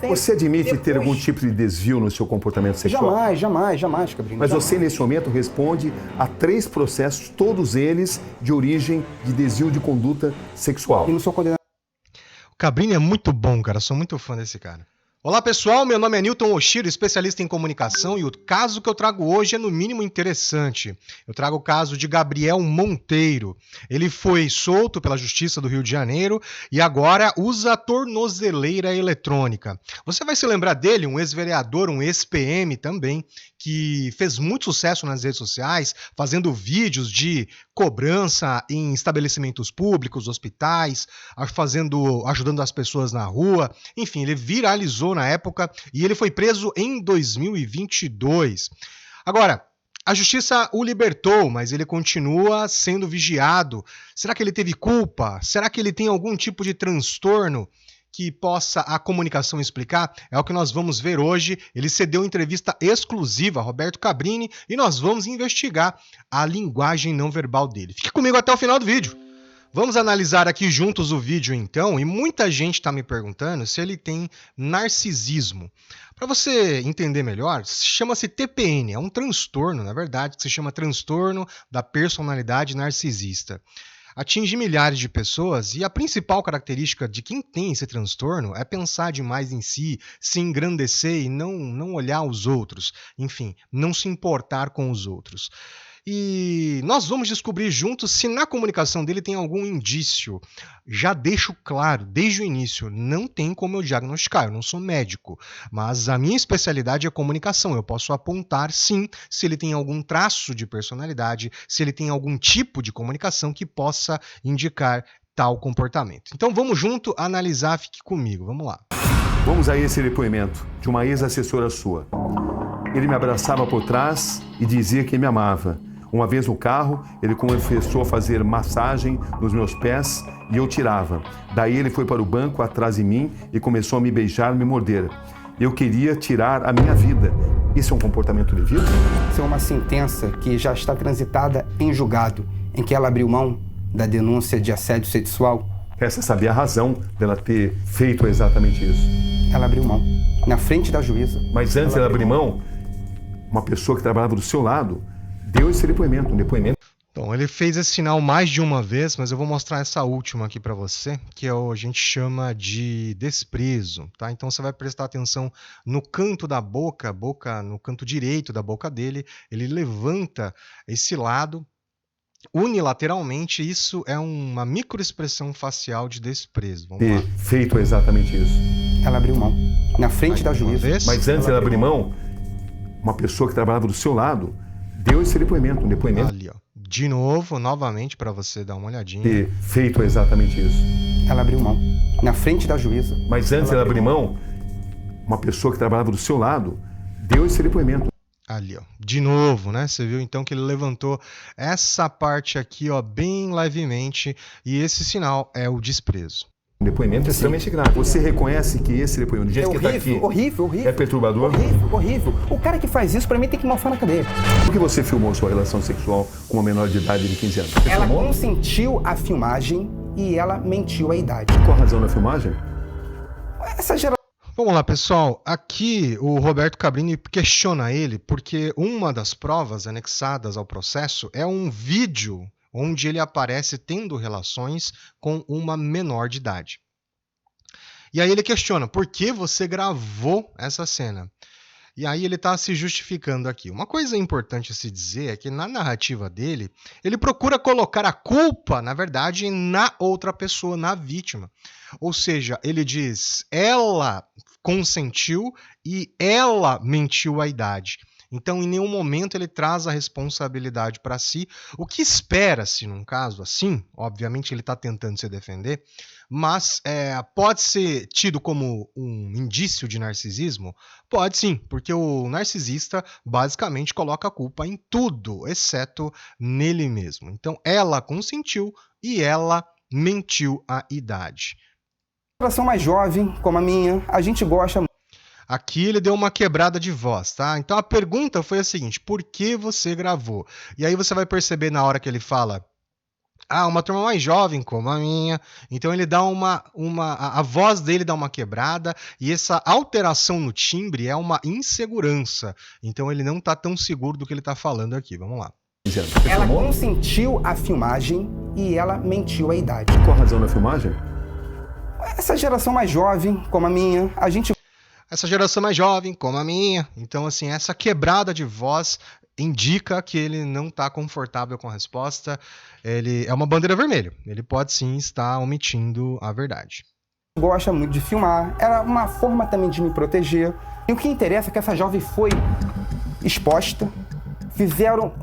Você admite ter algum tipo de desvio no seu comportamento sexual? Jamais, Cabrini. Mas você, nesse momento, responde a 3 processos, todos eles de origem de desvio de conduta sexual. E não sou condenado. O Cabrini é muito bom, cara. Sou muito fã desse cara. Olá, pessoal. Meu nome é Newton Oshiro, especialista em comunicação, e o caso que eu trago hoje é no mínimo interessante. Eu trago o caso de Gabriel Monteiro. Ele foi solto pela Justiça do Rio de Janeiro e agora usa a tornozeleira eletrônica. Você vai se lembrar dele, um ex-vereador, um ex-PM também, que fez muito sucesso nas redes sociais, fazendo vídeos de cobrança em estabelecimentos públicos, hospitais, ajudando as pessoas na rua. Enfim, ele viralizou na época e ele foi preso em 2022. Agora, a justiça o libertou, mas ele continua sendo vigiado. Será que ele teve culpa? Será que ele tem algum tipo de transtorno que possa a comunicação explicar? É o que nós vamos ver hoje. Ele cedeu entrevista exclusiva a Roberto Cabrini e nós vamos investigar a linguagem não verbal dele. Fique comigo até o final do vídeo. Vamos analisar aqui juntos o vídeo então, e muita gente está me perguntando se ele tem narcisismo. Para você entender melhor, chama-se TPN, é um transtorno, na verdade, que se chama transtorno da personalidade narcisista. Atinge milhares de pessoas e a principal característica de quem tem esse transtorno é pensar demais em si, se engrandecer e não olhar os outros, enfim, não se importar com os outros. E nós vamos descobrir juntos se na comunicação dele tem algum indício. Já deixo claro, desde o início, não tem como eu diagnosticar, eu não sou médico, mas a minha especialidade é comunicação. Eu posso apontar, sim, se ele tem algum traço de personalidade, se ele tem algum tipo de comunicação que possa indicar tal comportamento. Então vamos junto analisar, fique comigo, vamos lá. Vamos a esse depoimento de uma ex-assessora sua. Ele me abraçava por trás e dizia que me amava. Uma vez no carro, ele começou a fazer massagem nos meus pés e eu tirava. Daí ele foi para o banco atrás de mim e começou a me beijar, me morder. Eu queria tirar a minha vida. Isso é um comportamento de vida? Isso é uma sentença que já está transitada em julgado, em que ela abriu mão da denúncia de assédio sexual. Essa sabia a razão dela ter feito exatamente isso. Ela abriu mão, na frente da juíza. Mas antes ela abrir mão, uma pessoa que trabalhava do seu lado deu esse depoimento, um depoimento. Bom, ele fez esse sinal mais de uma vez, mas eu vou mostrar essa última aqui para você, que é o a gente chama de desprezo, tá? Então você vai prestar atenção no canto da boca, no canto direito da boca dele, ele levanta esse lado unilateralmente, isso é uma microexpressão facial de desprezo. Vamos lá. Feito exatamente isso. Ela abriu mão, na frente da juíza. Mas antes ela abrir mão, uma pessoa que trabalhava do seu lado deu esse depoimento, um depoimento. Ali, ó. De novo, novamente, para você dar uma olhadinha. Feito exatamente isso. Ela abriu mão, na frente da juíza. Mas antes ela abrir mão, uma pessoa que trabalhava do seu lado deu esse depoimento. Ali, ó. De novo, né? Você viu então que ele levantou essa parte aqui, ó, bem levemente, e esse sinal é o desprezo. Um depoimento é extremamente grave. Você reconhece que esse depoimento, do jeito que tá aqui, horrível. é perturbador? Horrível. O cara que faz isso, pra mim, tem que mofar na cadeia. Por que você filmou sua relação sexual com uma menor de idade de 15 anos? Você Ela filmou? consentiu a filmagem e ela mentiu a idade. Qual a razão da filmagem? Essa geração... Vamos lá, pessoal. Aqui o Roberto Cabrini questiona ele porque uma das provas anexadas ao processo é um vídeo onde ele aparece tendo relações com uma menor de idade. E aí ele questiona, por que você gravou essa cena? E aí ele está se justificando aqui. Uma coisa importante a se dizer é que na narrativa dele, ele procura colocar a culpa, na verdade, na outra pessoa, na vítima. Ou seja, ele diz, ela consentiu e ela mentiu a idade. Então, em nenhum momento ele traz a responsabilidade para si. O que espera-se num caso assim, obviamente ele está tentando se defender, mas pode ser tido como um indício de narcisismo? Pode sim, porque o narcisista basicamente coloca a culpa em tudo, exceto nele mesmo. Então, ela consentiu e ela mentiu a idade. geração mais jovem, como a minha, a gente gosta... Aqui ele deu uma quebrada de voz, tá? Então a pergunta foi a seguinte, por que você gravou? E aí você vai perceber na hora que ele fala, uma turma mais jovem como a minha. Então ele dá a voz dele dá uma quebrada e essa alteração no timbre é uma insegurança. Então ele não tá tão seguro do que ele tá falando aqui. Vamos lá. Ela consentiu a filmagem e ela mentiu a idade. Qual a razão da filmagem? Essa geração mais jovem, como a minha, Essa geração mais jovem, como a minha. Então, assim, essa quebrada de voz indica que ele não está confortável com a resposta. Ele é uma bandeira vermelha. Ele pode sim estar omitindo a verdade. Gosta muito de filmar. Era uma forma também de me proteger. E o que interessa é que essa jovem foi exposta. Fizeram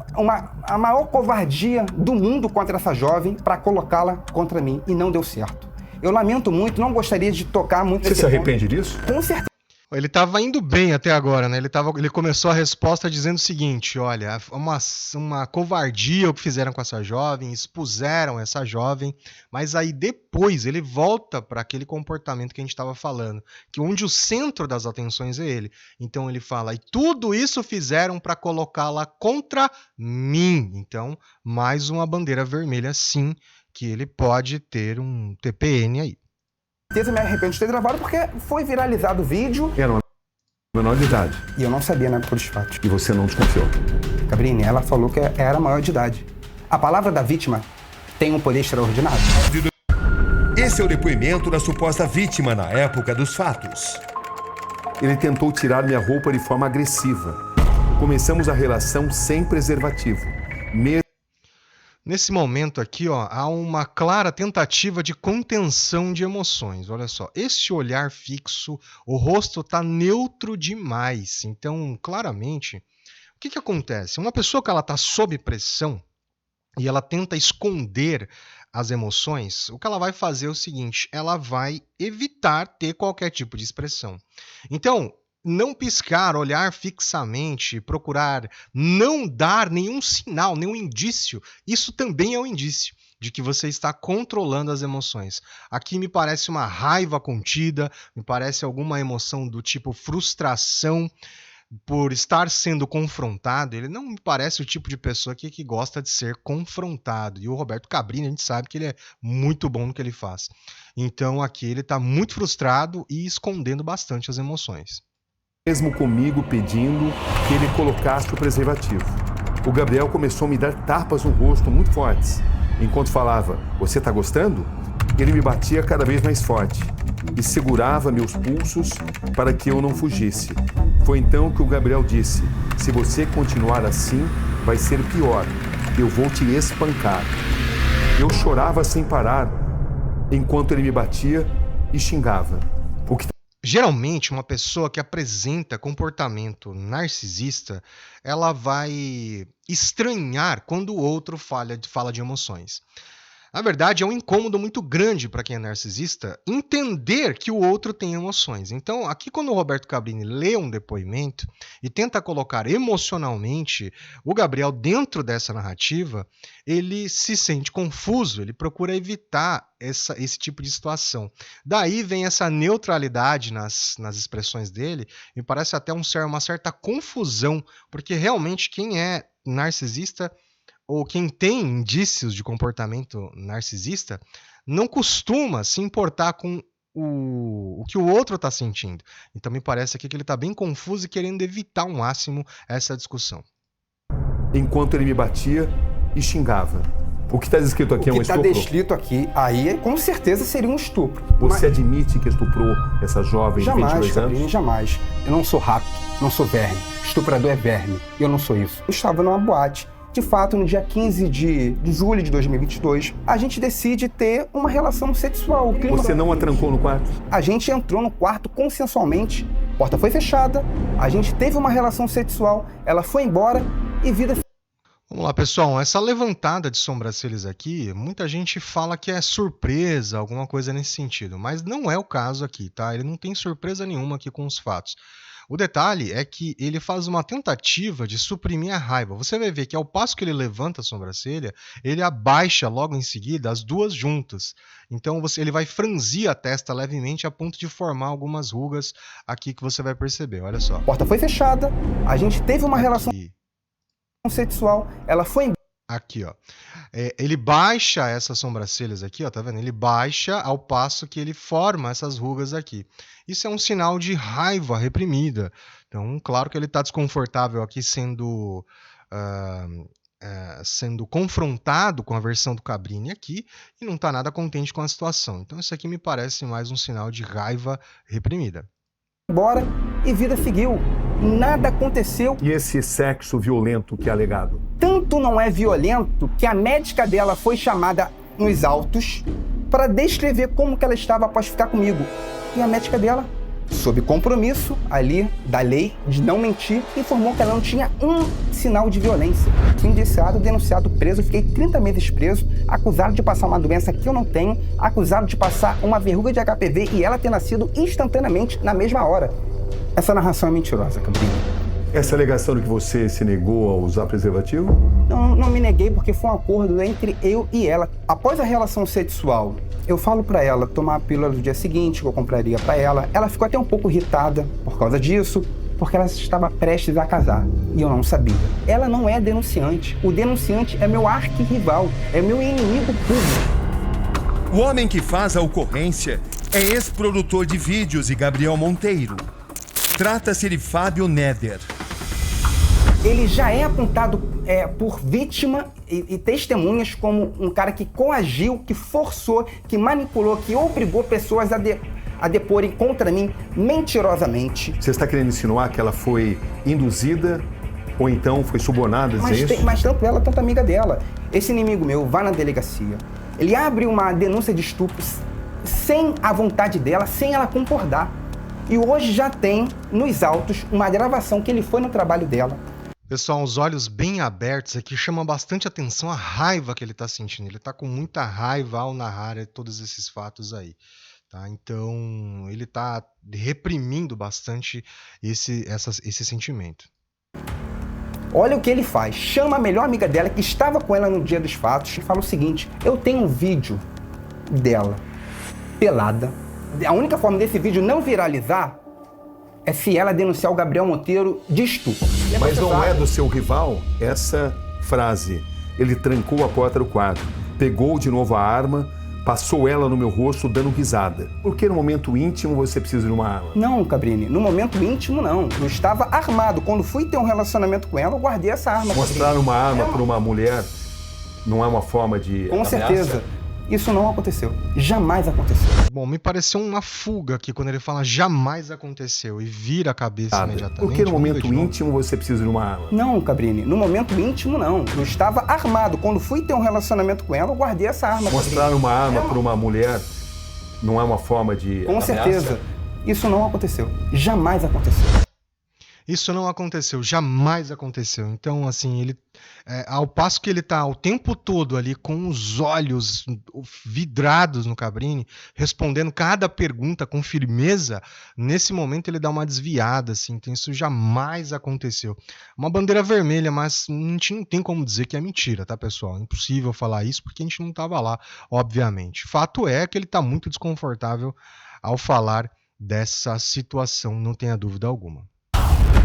a maior covardia do mundo contra essa jovem para colocá-la contra mim. E não deu certo. Eu lamento muito, não gostaria de tocar muito... Você se arrepende disso? Com certeza. Ele estava indo bem até agora, né? Ele começou a resposta dizendo o seguinte: olha, uma covardia o que fizeram com essa jovem, expuseram essa jovem, mas aí depois ele volta para aquele comportamento que a gente estava falando, que onde o centro das atenções é ele. Então ele fala, e tudo isso fizeram para colocá-la contra mim. Então, mais uma bandeira vermelha, sim, que ele pode ter um TPN aí. Eu me arrependo de ter gravado porque foi viralizado o vídeo. Era uma menor de idade. E eu não sabia, né, por fatos. E você não desconfiou? Cabrini, ela falou que era maior de idade. A palavra da vítima tem um poder extraordinário. Esse é o depoimento da suposta vítima na época dos fatos. Ele tentou tirar minha roupa de forma agressiva. Começamos a relação sem preservativo. Nesse momento aqui, ó, há uma clara tentativa de contenção de emoções. Olha só, esse olhar fixo, o rosto está neutro demais. Então, claramente, o que acontece? Uma pessoa que ela está sob pressão e ela tenta esconder as emoções, o que ela vai fazer é o seguinte, ela vai evitar ter qualquer tipo de expressão. Então, não piscar, olhar fixamente, procurar não dar nenhum sinal, nenhum indício, isso também é um indício de que você está controlando as emoções. Aqui me parece uma raiva contida, me parece alguma emoção do tipo frustração por estar sendo confrontado. Ele não me parece o tipo de pessoa que gosta de ser confrontado. E o Roberto Cabrini, a gente sabe que ele é muito bom no que ele faz. Então aqui ele está muito frustrado e escondendo bastante as emoções. Mesmo comigo pedindo que ele colocasse o preservativo. O Gabriel começou a me dar tapas no rosto muito fortes. Enquanto falava, você tá gostando? Ele me batia cada vez mais forte e segurava meus pulsos para que eu não fugisse. Foi então que o Gabriel disse, se você continuar assim, vai ser pior. Eu vou te espancar. Eu chorava sem parar enquanto ele me batia e xingava. Geralmente, uma pessoa que apresenta comportamento narcisista, ela vai estranhar quando o outro fala de emoções. Na verdade, é um incômodo muito grande para quem é narcisista entender que o outro tem emoções. Então, aqui quando o Roberto Cabrini lê um depoimento e tenta colocar emocionalmente o Gabriel dentro dessa narrativa, ele se sente confuso, ele procura evitar esse tipo de situação. Daí vem essa neutralidade nas expressões dele, me parece até uma certa confusão, porque realmente quem é narcisista ou quem tem indícios de comportamento narcisista não costuma se importar com o que o outro está sentindo. Então me parece aqui que ele está bem confuso e querendo evitar ao máximo essa discussão. Enquanto ele me batia e xingava. O que está descrito aqui é um estupro? O que está descrito aqui, aí com certeza seria um estupro. Você admite que estuprou essa jovem de 22 anos? Jamais. Eu não sou rato, não sou verme. Estuprador é verme. Eu não sou isso. Eu estava numa boate. De fato, no dia 15 de julho de 2022, a gente decide ter uma relação sexual. Você não a trancou no quarto? A gente entrou no quarto consensualmente, a porta foi fechada, a gente teve uma relação sexual, ela foi embora e vida... Vamos lá, pessoal. Essa levantada de sobrancelhas aqui, muita gente fala que é surpresa, alguma coisa nesse sentido, mas não é o caso aqui, tá? Ele não tem surpresa nenhuma aqui com os fatos. O detalhe é que ele faz uma tentativa de suprimir a raiva. Você vai ver que ao passo que ele levanta a sobrancelha, ele abaixa logo em seguida as duas juntas. Então ele vai franzir a testa levemente a ponto de formar algumas rugas aqui que você vai perceber. Olha só. A porta foi fechada, a gente teve uma relação sexual, ela foi Aqui, ó. Ele baixa essas sobrancelhas aqui, ó, tá vendo? Ele baixa ao passo que ele forma essas rugas aqui. Isso é um sinal de raiva reprimida. Então, claro que ele está desconfortável aqui sendo confrontado com a versão do Cabrini aqui e não está nada contente com a situação. Então, isso aqui me parece mais um sinal de raiva reprimida. Embora e vida seguiu. Nada aconteceu. E esse sexo violento que é alegado? Tanto não é violento que a médica dela foi chamada nos autos para descrever como que ela estava após ficar comigo. E a médica dela, sob compromisso ali da lei de não mentir, informou que ela não tinha um sinal de violência. Fui indiciado, denunciado, preso, fiquei 30 meses preso, acusado de passar uma doença que eu não tenho, acusado de passar uma verruga de HPV e ela ter nascido instantaneamente na mesma hora. Essa narração é mentirosa, Cabrini. Essa alegação de que você se negou a usar preservativo? Não me neguei porque foi um acordo entre eu e ela. Após a relação sexual, eu falo pra ela tomar a pílula do dia seguinte, que eu compraria pra ela. Ela ficou até um pouco irritada por causa disso, porque ela estava prestes a casar e eu não sabia. Ela não é denunciante. O denunciante é meu arquirrival, é meu inimigo público. O homem que faz a ocorrência é ex-produtor de vídeos e Gabriel Monteiro. Trata-se de Fábio Neder. Ele já é apontado por vítima e testemunhas como um cara que coagiu, que forçou, que manipulou, que obrigou pessoas a deporem contra mim mentirosamente. Você está querendo insinuar que ela foi induzida ou então foi subornada a dizer isso? Mas tanto ela, tanto a amiga dela. Esse inimigo meu vai na delegacia. Ele abre uma denúncia de estupro sem a vontade dela, sem ela concordar. E hoje já tem nos autos uma gravação que ele foi no trabalho dela. Pessoal, os olhos bem abertos aqui chama bastante atenção a raiva que ele está sentindo. Ele está com muita raiva ao narrar todos esses fatos aí. Tá? Então, ele está reprimindo bastante esse sentimento. Olha o que ele faz. Chama a melhor amiga dela, que estava com ela no dia dos fatos, e fala o seguinte: eu tenho um vídeo dela, pelada. A única forma desse vídeo não viralizar é se ela denunciar o Gabriel Monteiro de estupro. Mas não é do seu rival essa frase. Ele trancou a porta do quarto, pegou de novo a arma, passou ela no meu rosto dando risada. Por que no momento íntimo você precisa de uma arma? Não, Cabrini, no momento íntimo não. Eu estava armado. Quando fui ter um relacionamento com ela, eu guardei essa arma. Mostrar uma arma para uma mulher não é uma forma de Com ameaça? certeza. Isso não aconteceu. Jamais aconteceu. Bom, me pareceu uma fuga aqui quando ele fala jamais aconteceu e vira a cabeça imediatamente. Por que no momento íntimo você precisa de uma arma? Não, Cabrini, no momento íntimo não. Eu estava armado. Quando fui ter um relacionamento com ela, eu guardei essa arma. Mostrar uma arma para uma mulher não é uma forma de Com ameaça? certeza. Isso não aconteceu. Jamais aconteceu. Isso não aconteceu, jamais aconteceu. Então, assim, ele, ao passo que ele está o tempo todo ali com os olhos vidrados no Cabrini, respondendo cada pergunta com firmeza, nesse momento ele dá uma desviada, assim. Então isso jamais aconteceu. Uma bandeira vermelha, mas a gente não tem como dizer que é mentira, tá, pessoal? É impossível falar isso porque a gente não estava lá, obviamente. Fato é que ele está muito desconfortável ao falar dessa situação, não tenha dúvida alguma.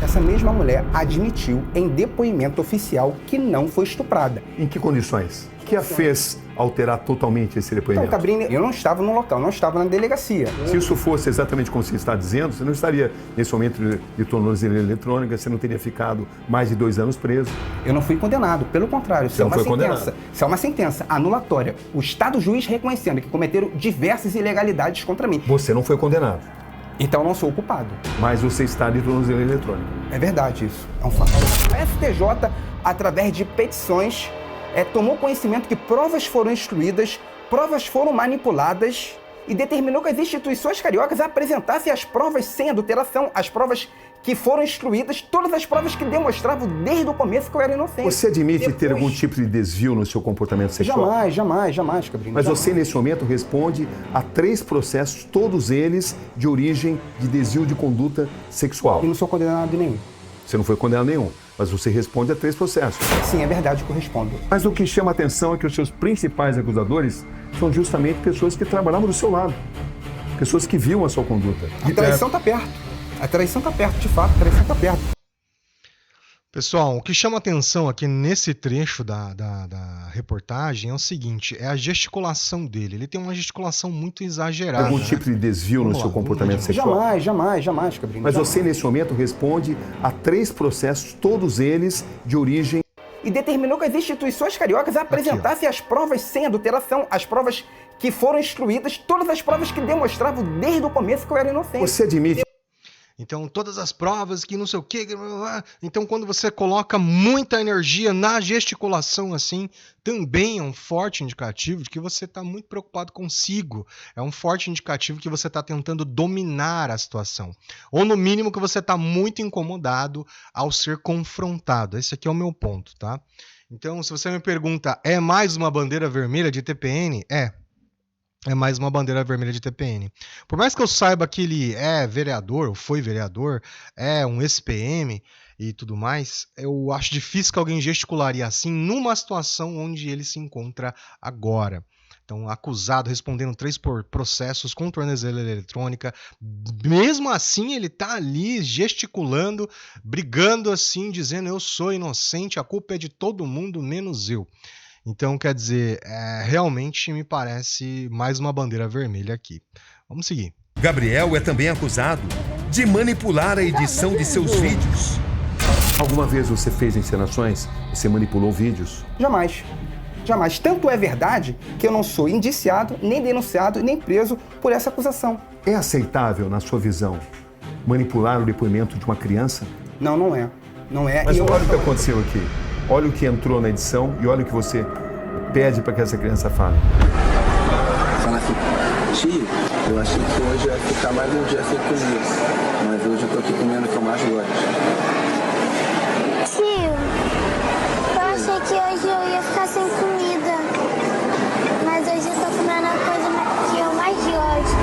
Essa mesma mulher admitiu em depoimento oficial que não foi estuprada. Em que condições? O que a fez alterar totalmente esse depoimento? Então, Cabrini, eu não estava no local, não estava na delegacia. Se isso fosse exatamente como você está dizendo, você não estaria nesse momento de tornozeleira eletrônica, você não teria ficado mais de 2 anos preso. Eu não fui condenado, pelo contrário, isso é uma sentença. Isso é uma sentença anulatória. O Estado juiz reconhecendo que cometeram diversas ilegalidades contra mim. Você não foi condenado. Então eu não sou o culpado. Mas você está de tornozeleira eletrônica. É verdade isso, é um fato. A STJ, através de petições, tomou conhecimento que provas foram instruídas, provas foram manipuladas e determinou que as instituições cariocas apresentassem as provas sem adulteração, as provas que foram instruídas, todas as provas que demonstravam desde o começo que eu era inocente. Você admite ter algum tipo de desvio no seu comportamento sexual? Jamais, Cabrini. Mas você, nesse momento, responde a 3 processos, todos eles de origem de desvio de conduta sexual. E não sou condenado em nenhum. Você não foi condenado a nenhum, mas você responde a 3 processos. Sim, é verdade que eu respondo. Mas o que chama a atenção é que os seus principais acusadores são justamente pessoas que trabalhavam do seu lado. Pessoas que viam a sua conduta. A traição está perto. A traição está perto, de fato, a traição está perto. Pessoal, o que chama atenção aqui nesse trecho da reportagem é o seguinte, é a gesticulação dele. Ele tem uma gesticulação muito exagerada. Algum né? tipo de desvio no Vamos seu lá, comportamento vamos sexual? Jamais, Cabrini. Mas jamais. você, nesse momento, responde a 3 processos, todos eles de origem... E determinou que as instituições cariocas apresentassem as provas sem adulteração, as provas que foram instruídas, todas as provas que demonstravam desde o começo que eu era inocente. Você admite... Então, todas as provas que não sei o quê... Então, quando você coloca muita energia na gesticulação assim, também é um forte indicativo de que você está muito preocupado consigo. É um forte indicativo que você está tentando dominar a situação. Ou, no mínimo, que você está muito incomodado ao ser confrontado. Esse aqui é o meu ponto, tá? Então, se você me pergunta, é mais uma bandeira vermelha de TPM? É mais uma bandeira vermelha de TPM. Por mais que eu saiba que ele é vereador, ou foi vereador, é um ex-PM e tudo mais, eu acho difícil que alguém gesticularia assim numa situação onde ele se encontra agora. Então, acusado, respondendo 3 processos com tornozeleira eletrônica, mesmo assim ele tá ali gesticulando, brigando assim, dizendo eu sou inocente, a culpa é de todo mundo, menos eu. Então, quer dizer, realmente me parece mais uma bandeira vermelha aqui. Vamos seguir. Gabriel é também acusado de manipular a edição de seus vídeos. Alguma vez você fez encenações? Você manipulou vídeos? Jamais. Tanto é verdade que eu não sou indiciado, nem denunciado, nem preso por essa acusação. É aceitável, na sua visão, manipular o depoimento de uma criança? Não, não é. Não é. Mas E eu olha o que aconteceu aqui. Olha o que entrou na edição e olha o que você pede para que essa criança fale. Fala assim, tio, eu achei que hoje ia ficar mais um dia sem comer, mas hoje eu tô aqui comendo o que eu mais gosto. Tio, eu achei que hoje eu ia ficar sem comida, mas hoje eu tô comendo a coisa que eu mais gosto.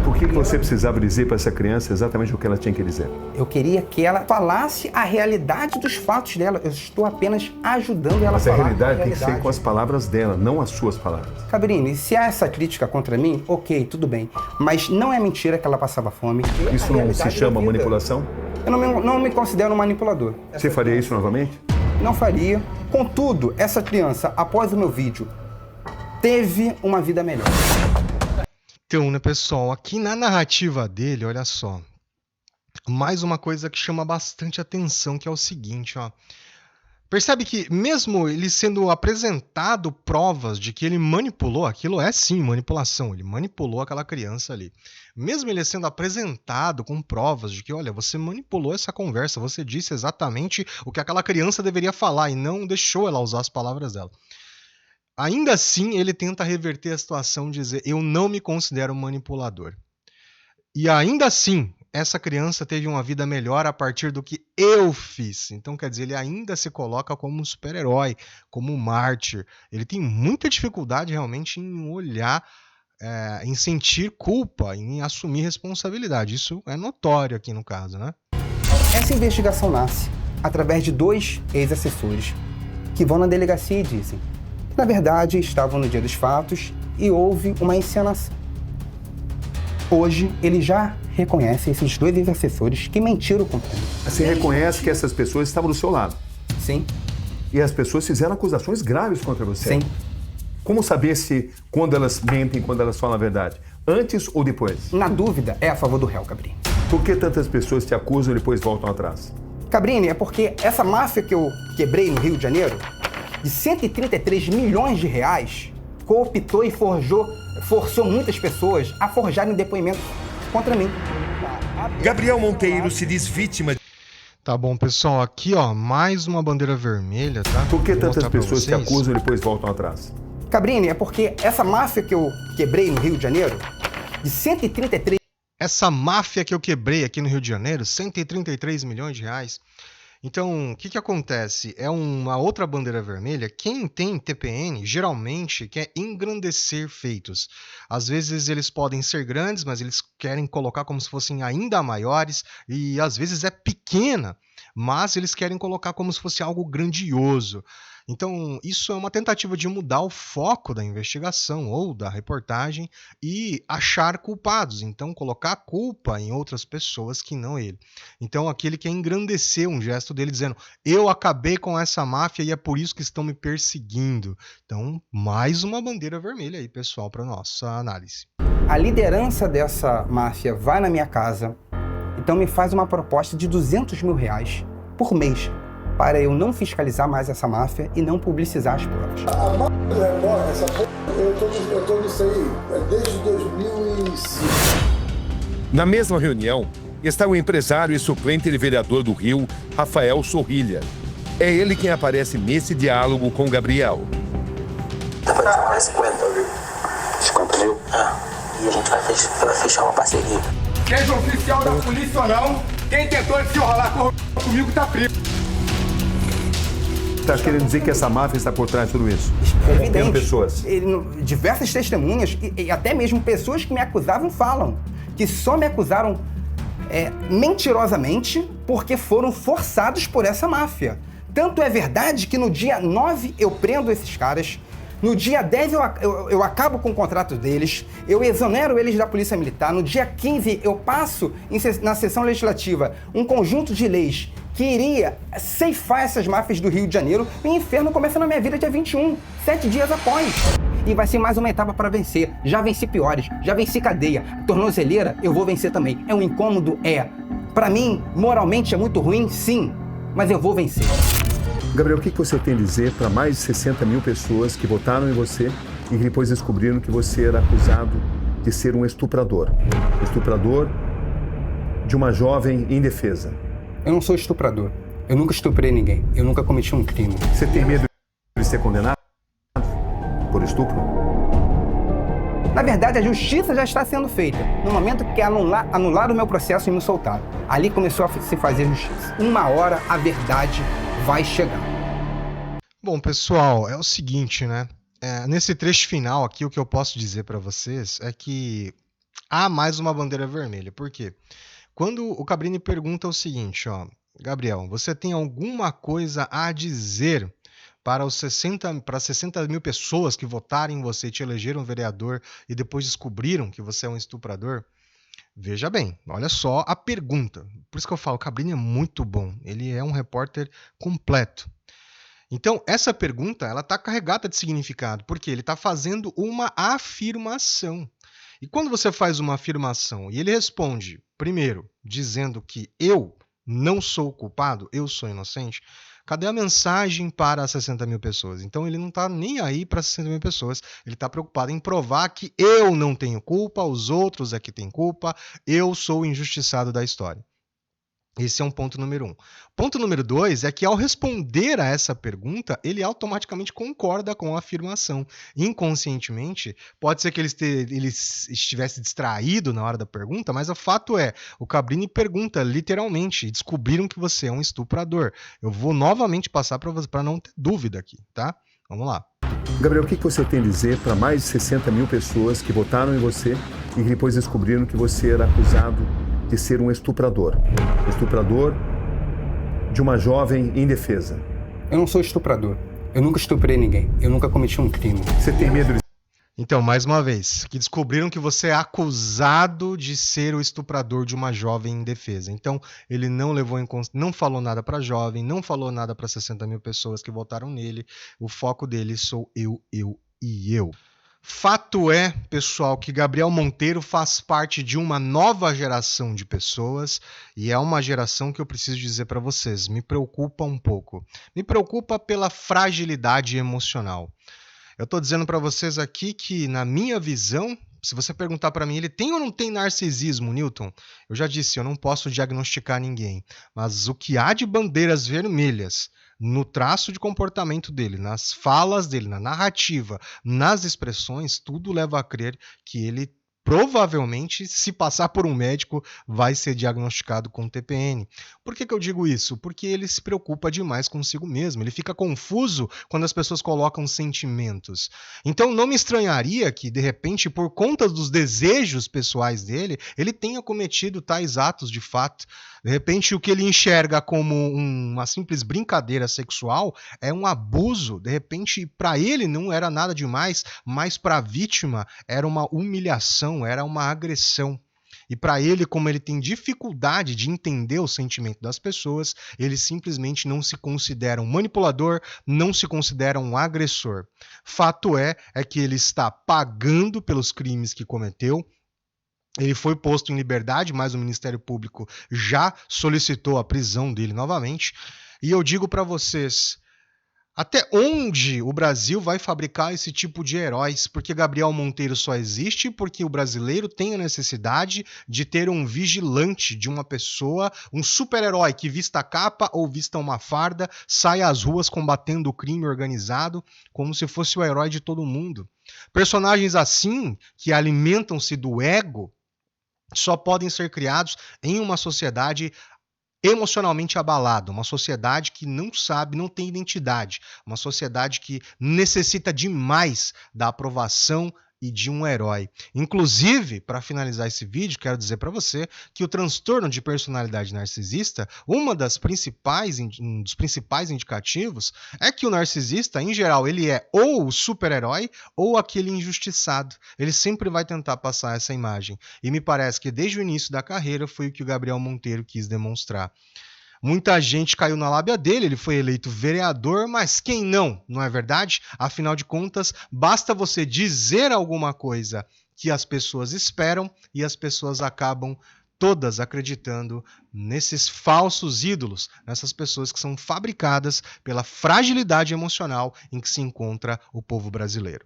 Por que você precisava dizer para essa criança exatamente o que ela tinha que dizer? Eu queria que ela falasse a realidade dos fatos dela. Eu estou apenas ajudando ela Mas a a falar realidade tem que ser com as palavras dela, não as suas palavras. Cabrini, se há essa crítica contra mim, ok, tudo bem. Mas não é mentira que ela passava fome. Isso não se chama manipulação? Eu não me considero um manipulador. Você faria isso novamente? Não faria. Contudo, essa criança, após o meu vídeo, teve uma vida melhor. Então, né, pessoal, aqui na narrativa dele, olha só, mais uma coisa que chama bastante atenção, que é o seguinte, ó. Percebe que mesmo ele sendo apresentado provas de que ele manipulou, aquilo é sim manipulação, ele manipulou aquela criança ali. Mesmo ele sendo apresentado com provas de que, olha, você manipulou essa conversa, você disse exatamente o que aquela criança deveria falar e não deixou ela usar as palavras dela. Ainda assim, ele tenta reverter a situação, dizer, eu não me considero manipulador. E ainda assim, essa criança teve uma vida melhor a partir do que eu fiz. Então, quer dizer, ele ainda se coloca como um super-herói, como um mártir. Ele tem muita dificuldade realmente em olhar, em sentir culpa, em assumir responsabilidade. Isso é notório aqui no caso, né? Essa investigação nasce através de 2 ex-assessores que vão na delegacia e dizem: na verdade, estavam no dia dos fatos e houve uma encenação. Hoje, ele já reconhece esses 2 ex-assessores que mentiram contra ele. Você reconhece que essas pessoas estavam do seu lado. Sim, E as pessoas fizeram acusações graves contra você. sim. Como saber se quando elas mentem, quando elas falam a verdade? Antes ou depois? Na dúvida, é a favor do réu, Cabrini. Por que tantas pessoas te acusam e depois voltam atrás? Cabrini, é porque essa máfia que eu quebrei no Rio de Janeiro, de 133 milhões de reais, cooptou e forçou muitas pessoas a forjarem depoimentos contra mim. Gabriel Monteiro se diz vítima. Tá bom, pessoal, aqui ó, mais uma bandeira vermelha, tá? Por que Vou tantas mostrar pra pessoas te vocês. acusam e depois voltam atrás? Cabrini, é porque essa máfia que eu quebrei no Rio de Janeiro, de 133 Essa máfia que eu quebrei aqui no Rio de Janeiro, 133 milhões de reais. Então, o que acontece? É uma outra bandeira vermelha. Quem tem TPN, geralmente, quer engrandecer feitos. Às vezes eles podem ser grandes, mas eles querem colocar como se fossem ainda maiores. E às vezes é pequena, mas eles querem colocar como se fosse algo grandioso. Então, isso é uma tentativa de mudar o foco da investigação ou da reportagem e achar culpados. Então, colocar a culpa em outras pessoas que não ele. Então, aquele que engrandecer um gesto dele dizendo: eu acabei com essa máfia e é por isso que estão me perseguindo. Então, mais uma bandeira vermelha aí, pessoal, para nossa análise. A liderança dessa máfia vai na minha casa, então me faz uma proposta de R$200 mil por mês, para eu não fiscalizar mais essa máfia e não publicizar as provas. A máfia do repórter, essa porra, eu tô nisso aí desde 2005. Na mesma reunião, está o empresário e suplente de vereador do Rio, Rafael Sorrilha. É ele quem aparece nesse diálogo com Gabriel. Vai 50 mil? E a gente vai fechar uma parceria. Seja oficial da polícia ou não, quem tentou se enrolar comigo tá preso. Está querendo dizer que essa máfia está por trás de tudo isso? Evidente. Pessoas. Diversas testemunhas e até mesmo pessoas que me acusavam falam que só me acusaram mentirosamente porque foram forçados por essa máfia. Tanto é verdade que no dia 9 eu prendo esses caras, no dia 10 eu acabo com o contrato deles, eu exonero eles da Polícia Militar, no dia 15 eu passo na sessão legislativa um conjunto de leis que iria ceifar essas máfias do Rio de Janeiro, e o inferno começa na minha vida dia 21, 7 dias após. E vai ser mais uma etapa para vencer. Já venci piores, já venci cadeia. Tornozeleira, eu vou vencer também. É um incômodo? É. Para mim, moralmente é muito ruim, sim, mas eu vou vencer. Gabriel, o que você tem a dizer para mais de 60 mil pessoas que votaram em você e que depois descobriram que você era acusado de ser um estuprador? Estuprador de uma jovem indefesa. Eu não sou estuprador. Eu nunca estuprei ninguém. Eu nunca cometi um crime. Você tem medo de ser condenado por estupro? Na verdade, a justiça já está sendo feita. No momento que anularam o meu processo e me soltaram. Ali começou a se fazer justiça. Uma hora a verdade vai chegar. Bom, pessoal, é o seguinte, né? Nesse trecho final aqui, o que eu posso dizer para vocês é que há mais uma bandeira vermelha. Por quê? Quando o Cabrini pergunta o seguinte, ó, Gabriel, você tem alguma coisa a dizer para 60 mil pessoas que votaram em você e te elegeram vereador e depois descobriram que você é um estuprador? Veja bem, olha só a pergunta. Por isso que eu falo, o Cabrini é muito bom. Ele é um repórter completo. Então, essa pergunta, ela está carregada de significado, porque ele está fazendo uma afirmação. E quando você faz uma afirmação e ele responde, primeiro, dizendo que eu não sou culpado, eu sou inocente, cadê a mensagem para 60 mil pessoas? Então ele não está nem aí para 60 mil pessoas, ele está preocupado em provar que eu não tenho culpa, os outros é que têm culpa, eu sou o injustiçado da história. Esse é um ponto número 1. Ponto número 2 é que ao responder a essa pergunta, ele automaticamente concorda com a afirmação. Inconscientemente, pode ser que ele estivesse distraído na hora da pergunta, mas o fato é, o Cabrini pergunta literalmente, descobriram que você é um estuprador. Eu vou novamente passar para não ter dúvida aqui, tá? Vamos lá. Gabriel, o que você tem a dizer para mais de 60 mil pessoas que votaram em você e que depois descobriram que você era acusado de ser um estuprador? Estuprador de uma jovem indefesa. Eu não sou estuprador. Eu nunca estuprei ninguém. Eu nunca cometi um crime. Você tem medo de... Então, mais uma vez, que descobriram que você é acusado de ser o estuprador de uma jovem indefesa. Então, ele não levou em conta, não falou nada para jovem, não falou nada para 60 mil pessoas que votaram nele. O foco dele sou eu e eu. Fato é, pessoal, que Gabriel Monteiro faz parte de uma nova geração de pessoas e é uma geração que eu preciso dizer para vocês, me preocupa um pouco. Me preocupa pela fragilidade emocional. Eu estou dizendo para vocês aqui que, na minha visão, se você perguntar para mim, ele tem ou não tem narcisismo, Newton? Eu já disse, eu não posso diagnosticar ninguém, mas o que há de bandeiras vermelhas no traço de comportamento dele, nas falas dele, na narrativa, nas expressões, tudo leva a crer que ele provavelmente, se passar por um médico, vai ser diagnosticado com TPM. Por que eu digo isso? Porque ele se preocupa demais consigo mesmo, ele fica confuso quando as pessoas colocam sentimentos. Então não me estranharia que, de repente, por conta dos desejos pessoais dele, ele tenha cometido tais atos de fato. De repente, o que ele enxerga como uma simples brincadeira sexual é um abuso. De repente, para ele não era nada demais, mas para a vítima era uma humilhação, era uma agressão. E para ele, como ele tem dificuldade de entender o sentimento das pessoas, ele simplesmente não se considera um manipulador, não se considera um agressor. Fato é que ele está pagando pelos crimes que cometeu. Ele foi posto em liberdade, mas o Ministério Público já solicitou a prisão dele novamente. E eu digo para vocês, até onde o Brasil vai fabricar esse tipo de heróis? Porque Gabriel Monteiro só existe porque o brasileiro tem a necessidade de ter um vigilante, de uma pessoa, um super-herói que vista a capa ou vista uma farda, saia às ruas combatendo o crime organizado como se fosse o herói de todo mundo. Personagens assim, que alimentam-se do ego, só podem ser criados em uma sociedade emocionalmente abalada, uma sociedade que não sabe, não tem identidade, uma sociedade que necessita demais da aprovação e de um herói. Inclusive, para finalizar esse vídeo, quero dizer para você que o transtorno de personalidade narcisista, um dos principais indicativos é que o narcisista, em geral, ele é ou o super-herói ou aquele injustiçado. Ele sempre vai tentar passar essa imagem. E me parece que desde o início da carreira foi o que o Gabriel Monteiro quis demonstrar. Muita gente caiu na lábia dele, ele foi eleito vereador, mas quem não? Não é verdade? Afinal de contas, basta você dizer alguma coisa que as pessoas esperam e as pessoas acabam todas acreditando nesses falsos ídolos, nessas pessoas que são fabricadas pela fragilidade emocional em que se encontra o povo brasileiro.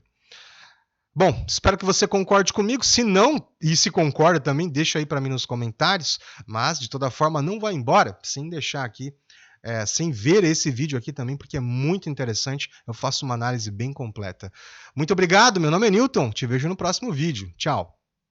Bom, espero que você concorde comigo. Se não, e se concorda também, deixa aí para mim nos comentários. Mas, de toda forma, não vá embora sem deixar aqui, sem ver esse vídeo aqui também, porque é muito interessante. Eu faço uma análise bem completa. Muito obrigado, meu nome é Newton. Te vejo no próximo vídeo. Tchau.